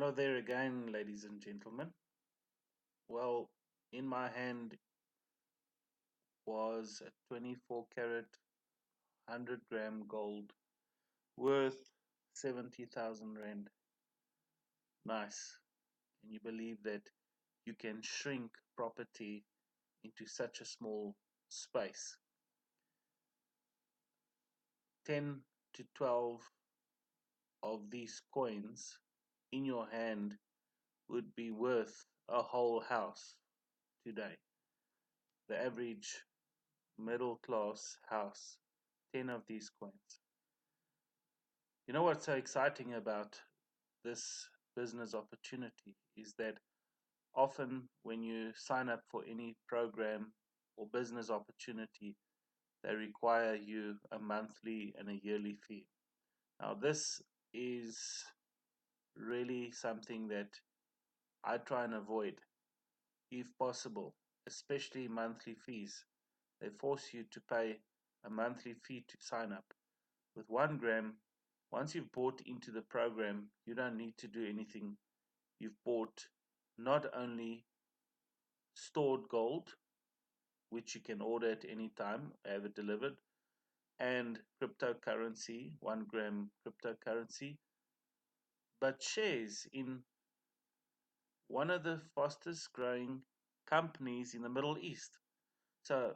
Hello there again, ladies and gentlemen. Well, in my hand was a 24 carat 100-gram gold worth 70,000 rand. Nice. Can you believe that you can shrink property into such a small space? 10 to 12 of these coins in your hand would be worth a whole house today. The average middle class house, 10 of these coins. You know what's so exciting about this business opportunity is that often when you sign up for any program or business opportunity, they require you a monthly and a yearly fee. Now, this is really something that I try and avoid if possible, especially monthly fees. They force you to pay a monthly fee to sign up. With OneGram, once you've bought into the program, you don't need to do anything. You've bought not only stored gold, which you can order at any time, have it delivered, and cryptocurrency, OneGram cryptocurrency, but shares in one of the fastest growing companies in the Middle East. So,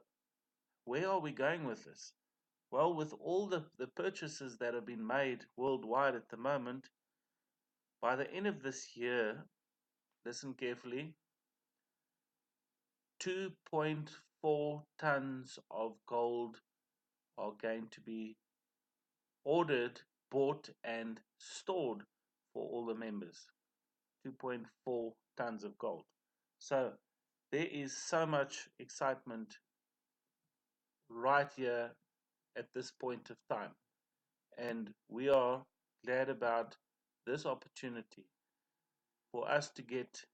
where are we going with this? Well, with all the purchases that have been made worldwide at the moment, by the end of this year, listen carefully, 2.4 tons of gold are going to be ordered, bought, and stored for all the members. 2.4 tons of gold. So there is so much excitement right here at this point of time. And we are glad about this opportunity for us to get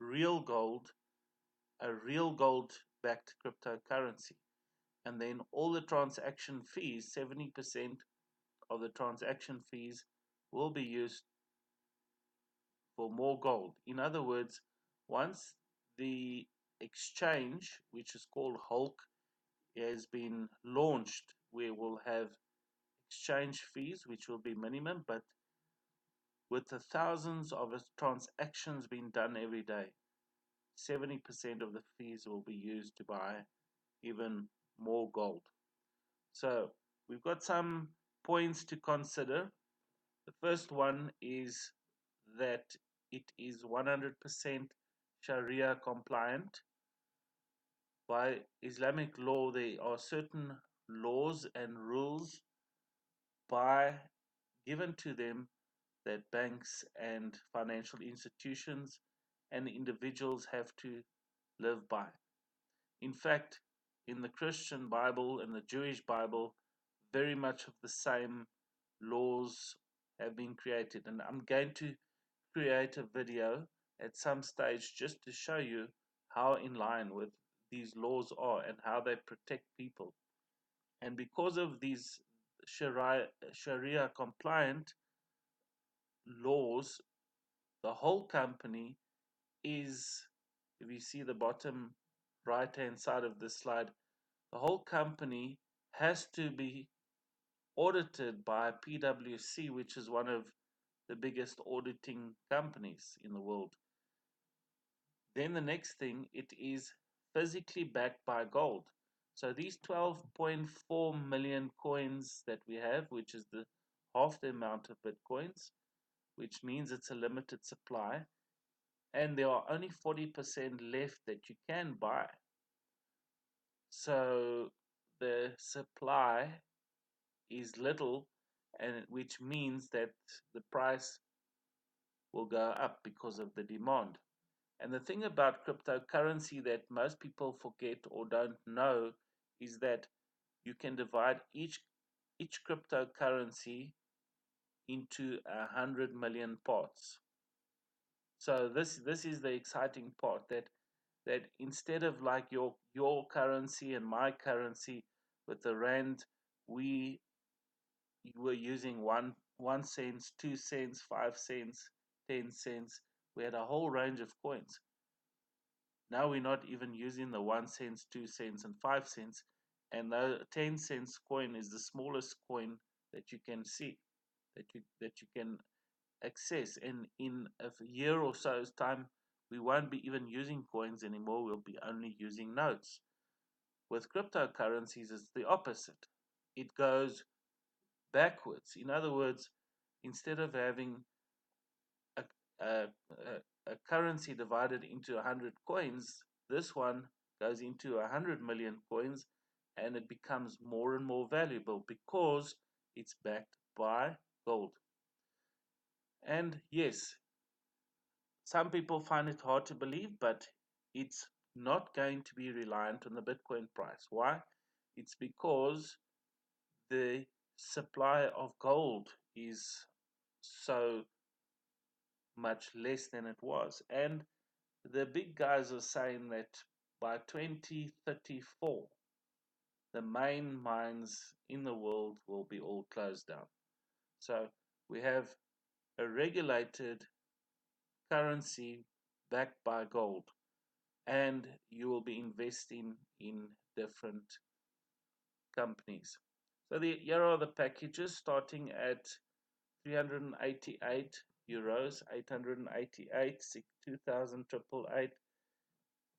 real gold, a real gold backed cryptocurrency. And then all the transaction fees, 70% of the transaction fees will be used for more gold. In other words, once the exchange, which is called Hulk, has been launched, we will have exchange fees, which will be minimum, but with the thousands of transactions being done every day, 70% of the fees will be used to buy even more gold. So we've got some points to consider. The first one is that it is 100% Sharia compliant. By Islamic law, there are certain laws and rules by given to them that banks and financial institutions and individuals have to live by. In fact, in the Christian Bible and the Jewish Bible, very much of the same laws have been created. And I'm going to create a video at some stage just to show you how in line with these laws are and how they protect people. And because of these Sharia compliant laws, the whole company is, if you see the bottom right hand side of this slide, the whole company has to be audited by PwC, which is one of the biggest auditing companies in the world. Then the next thing, it is physically backed by gold. So these 12.4 million coins that we have, which is the half the amount of Bitcoins, which means it's a limited supply, and there are only 40% left that you can buy. So the supply is little, and which means that the price will go up because of the demand. And the thing about cryptocurrency that most people forget or don't know is that you can divide each cryptocurrency into 100 million parts. So this is the exciting part, that instead of like your currency and my currency with the rand, we you were using 1 cent, 2 cents, 5 cents, 10 cents. We had a whole range of coins. Now we're not even using the 1 cent, 2 cents, and 5 cents. And the 10 cents coin is the smallest coin that you can see, that you can access. And in a year or so's time, we won't be even using coins anymore. We'll be only using notes. With cryptocurrencies, it's the opposite. It goes backwards. In other words, instead of having a, a, a currency divided into 100 coins, this one goes into 100 million coins, and it becomes more and more valuable because it's backed by gold. And yes, some people find it hard to believe, but it's not going to be reliant on the Bitcoin price. Why? It's because the supply of gold is so much less than it was. And the big guys are saying that by 2034, the main mines in the world will be all closed down. So we have a regulated currency backed by gold, and you will be investing in different companies. So here are the packages starting at 388 euros, 888, 2,888,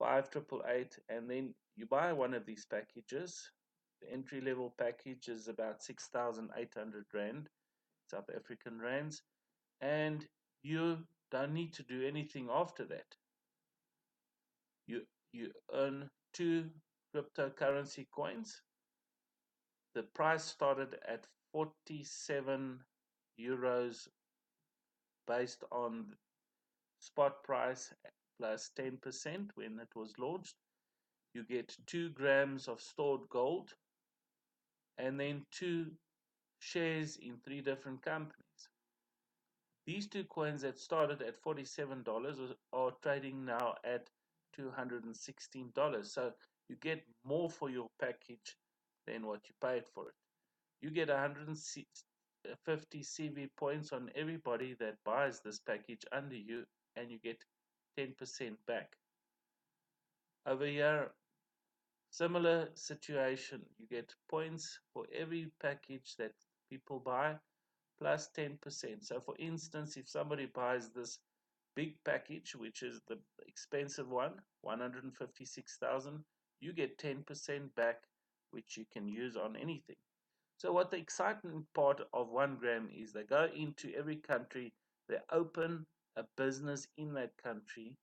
5,888, and then you buy one of these packages. The entry level package is about 6,800 Rand, South African Rands, and you don't need to do anything after that. You earn 2 cryptocurrency coins. The price started at 47 euros based on spot price plus 10% when it was launched. You get 2 grams of stored gold and then 2 shares in 3 different companies. These 2 coins that started at $47 are trading now at $216. So you get more for your package than what you paid for it. You get 150 CV points on everybody that buys this package under you, and you get 10% back. Over here, similar situation. You get points for every package that people buy plus 10%. So for instance, if somebody buys this big package, which is the expensive one, 156,000, you get 10% back, which you can use on anything. So what the exciting part of OneGram is, they go into every country, they open a business in that country,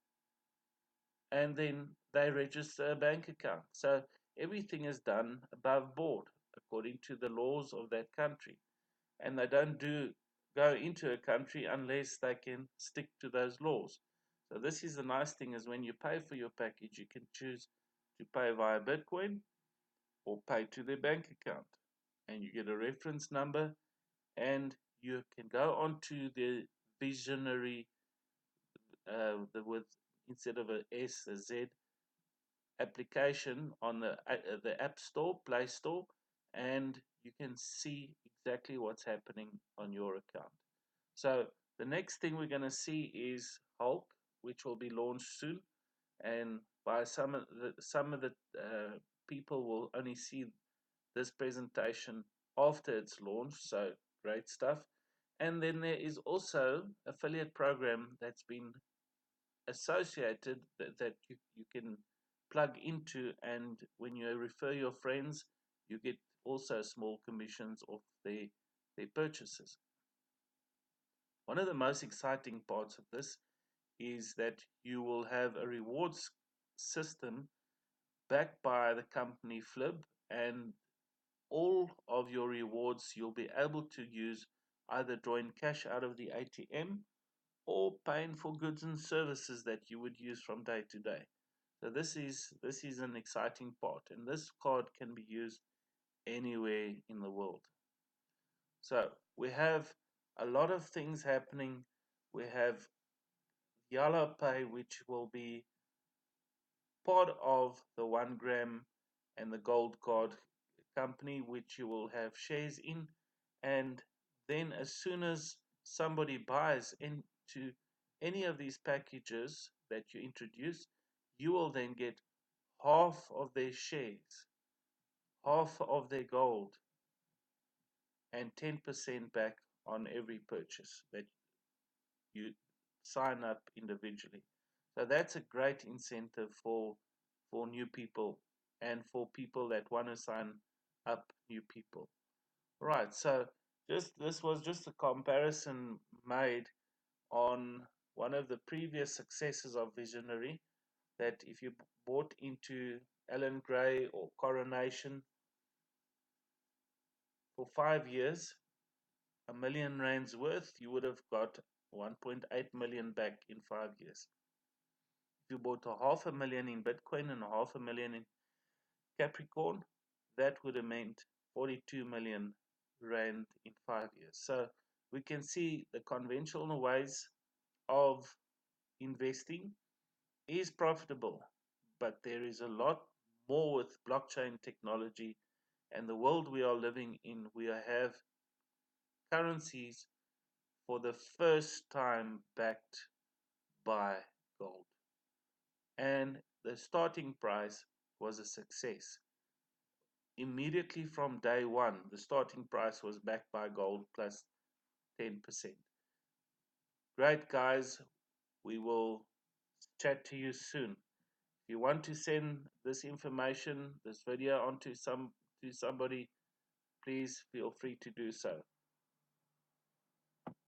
and then they register a bank account. So everything is done above board according to the laws of that country. And they don't go into a country unless they can stick to those laws. So this is the nice thing, is when you pay for your package, you can choose to pay via Bitcoin or pay to their bank account. And you get a reference number, and you can go onto the visionary with, instead of a S, a Z application on the App Store, Play Store, and you can see exactly what's happening on your account. So the next thing we're going to see is Hulk, which will be launched soon, and by some of the people will only see this presentation after it's launched. So great stuff. And then there is also affiliate program that's been associated that you can plug into, and when you refer your friends, you get also small commissions off their purchases. One of the most exciting parts of this is that you will have a rewards system backed by the company Flib, and all of your rewards you'll be able to use either drawing cash out of the ATM or paying for goods and services that you would use from day to day. So this is an exciting part, and this card can be used anywhere in the world. So we have a lot of things happening. We have Yellow Pay, which will be part of the OneGram and the Gold Card company, which you will have shares in, And then as soon as somebody buys into any of these packages that you introduce, you will then get half of their shares, half of their gold, and 10% back on every purchase that you sign up individually. So that's a great incentive for new people and for people that want to sign up new people. Right. So just this was just a comparison made on one of the previous successes of Visionary, that if you bought into Alan Gray or Coronation for 5 years, R1 million worth, you would have got 1.8 million back in 5 years. If you bought a half a million in Bitcoin and a half a million in Capricorn, that would have meant 42 million rand in 5 years. So we can see the conventional ways of investing is profitable, but there is a lot more with blockchain technology and the world we are living in. We have currencies for the first time backed by gold, and the starting price was a success. Immediately from day one, the starting price was backed by gold plus 10%. Great, guys. We will chat to you soon. If you want to send this information, this video onto somebody, please feel free to do so.